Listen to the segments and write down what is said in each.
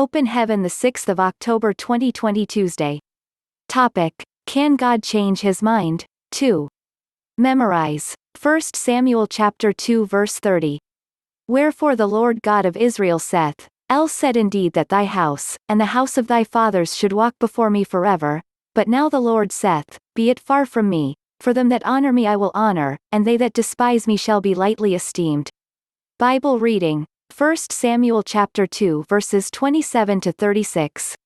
Open Heaven, the 6th of October 2020, Tuesday. Topic: Can God change his mind? 2. Memorize 1 Samuel chapter 2 verse 30. Wherefore the Lord God of Israel saith, El said indeed that thy house, and the house of thy fathers should walk before me forever, but now the Lord saith, Be it far from me, for them that honor me I will honor, and they that despise me shall be lightly esteemed. Bible reading, 1 Samuel chapter 2 verses 27 to 36.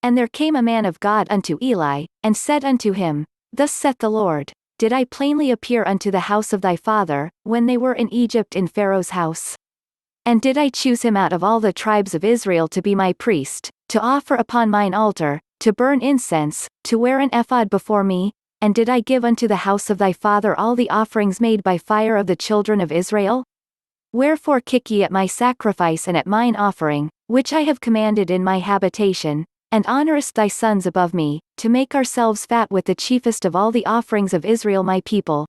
And there came a man of God unto Eli, and said unto him, Thus saith the Lord, Did I plainly appear unto the house of thy father, when they were in Egypt in Pharaoh's house? And did I choose him out of all the tribes of Israel to be my priest, to offer upon mine altar, to burn incense, to wear an ephod before me? And did I give unto the house of thy father all the offerings made by fire of the children of Israel? Wherefore kick ye at my sacrifice and at mine offering, which I have commanded in my habitation, and honorest thy sons above me, to make ourselves fat with the chiefest of all the offerings of Israel my people?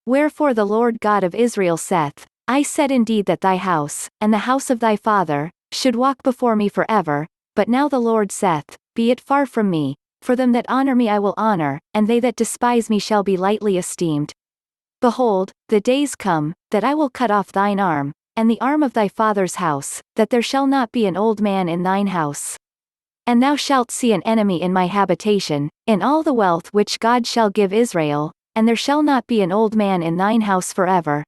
Wherefore the Lord God of Israel saith, I said indeed that thy house, and the house of thy father, should walk before me forever, but now the Lord saith, Be it far from me, for them that honor me I will honor, and they that despise me shall be lightly esteemed. Behold, the days come, that I will cut off thine arm, and the arm of thy father's house, that there shall not be an old man in thine house. And thou shalt see an enemy in my habitation, in all the wealth which God shall give Israel, and there shall not be an old man in thine house forever.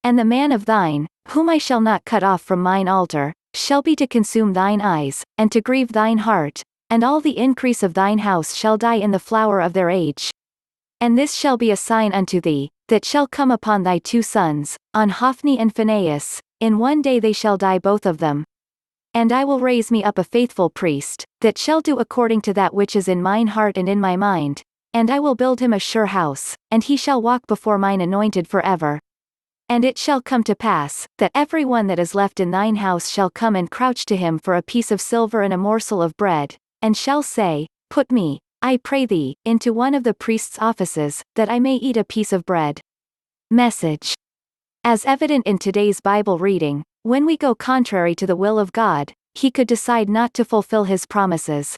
And the man of thine, whom I shall not cut off from mine altar, shall be to consume thine eyes, and to grieve thine heart, and all the increase of thine house shall die in the flower of their age. And this shall be a sign unto thee, that shall come upon thy 2 sons, on Hophni and Phinehas, in one day they shall die both of them. And I will raise me up a faithful priest, that shall do according to that which is in mine heart and in my mind, and I will build him a sure house, and he shall walk before mine anointed forever. And it shall come to pass, that every one that is left in thine house shall come and crouch to him for a piece of silver and a morsel of bread, and shall say, Put me, I pray thee, into one of the priest's offices, that I may eat a piece of bread. Message. As evident in today's Bible reading, when we go contrary to the will of God, he could decide not to fulfill his promises.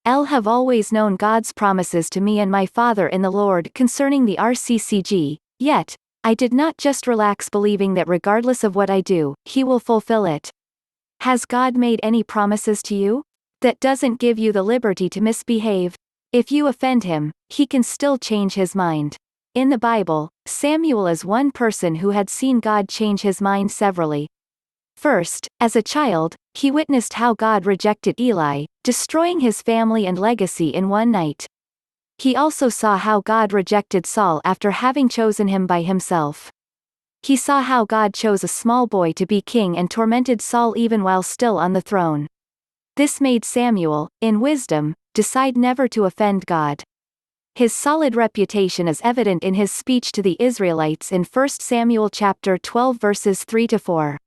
I have always known God's promises to me and my Father in the Lord concerning the RCCG, yet, I did not just relax believing that regardless of what I do, he will fulfill it. Has God made any promises to you? That doesn't give you the liberty to misbehave. If you offend him, he can still change his mind. In the Bible, Samuel is one person who had seen God change his mind severally. First, as a child, he witnessed how God rejected Eli, destroying his family and legacy in one night. He also saw how God rejected Saul after having chosen him by himself. He saw how God chose a small boy to be king and tormented Saul even while still on the throne. This made Samuel, in wisdom, decide never to offend God. His solid reputation is evident in his speech to the Israelites in 1 Samuel chapter 12 verses 3 to 4.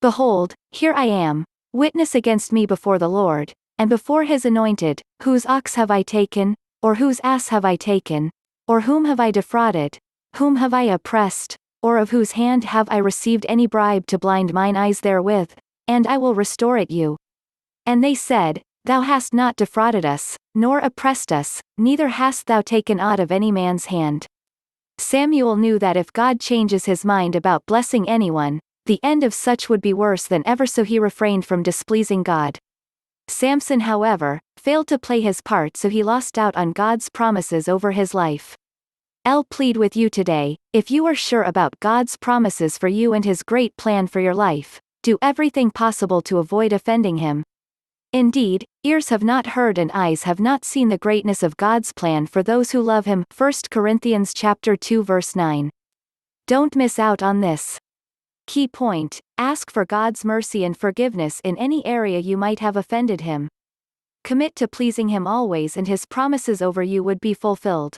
Behold, here I am, witness against me before the Lord, and before his anointed, whose ox have I taken, or whose ass have I taken, or whom have I defrauded, whom have I oppressed, or of whose hand have I received any bribe to blind mine eyes therewith, and I will restore it you. And they said, Thou hast not defrauded us, nor oppressed us, neither hast thou taken aught of any man's hand. Samuel knew that if God changes his mind about blessing anyone, the end of such would be worse than ever, so he refrained from displeasing God. Samson, however, failed to play his part, so he lost out on God's promises over his life. I'll plead with you today, if you are sure about God's promises for you and his great plan for your life, do everything possible to avoid offending him. Indeed, ears have not heard and eyes have not seen the greatness of God's plan for those who love him. 1 Corinthians chapter 2 verse 9. Don't miss out on this. Key point: ask for God's mercy and forgiveness in any area you might have offended him. Commit to pleasing him always, and his promises over you would be fulfilled.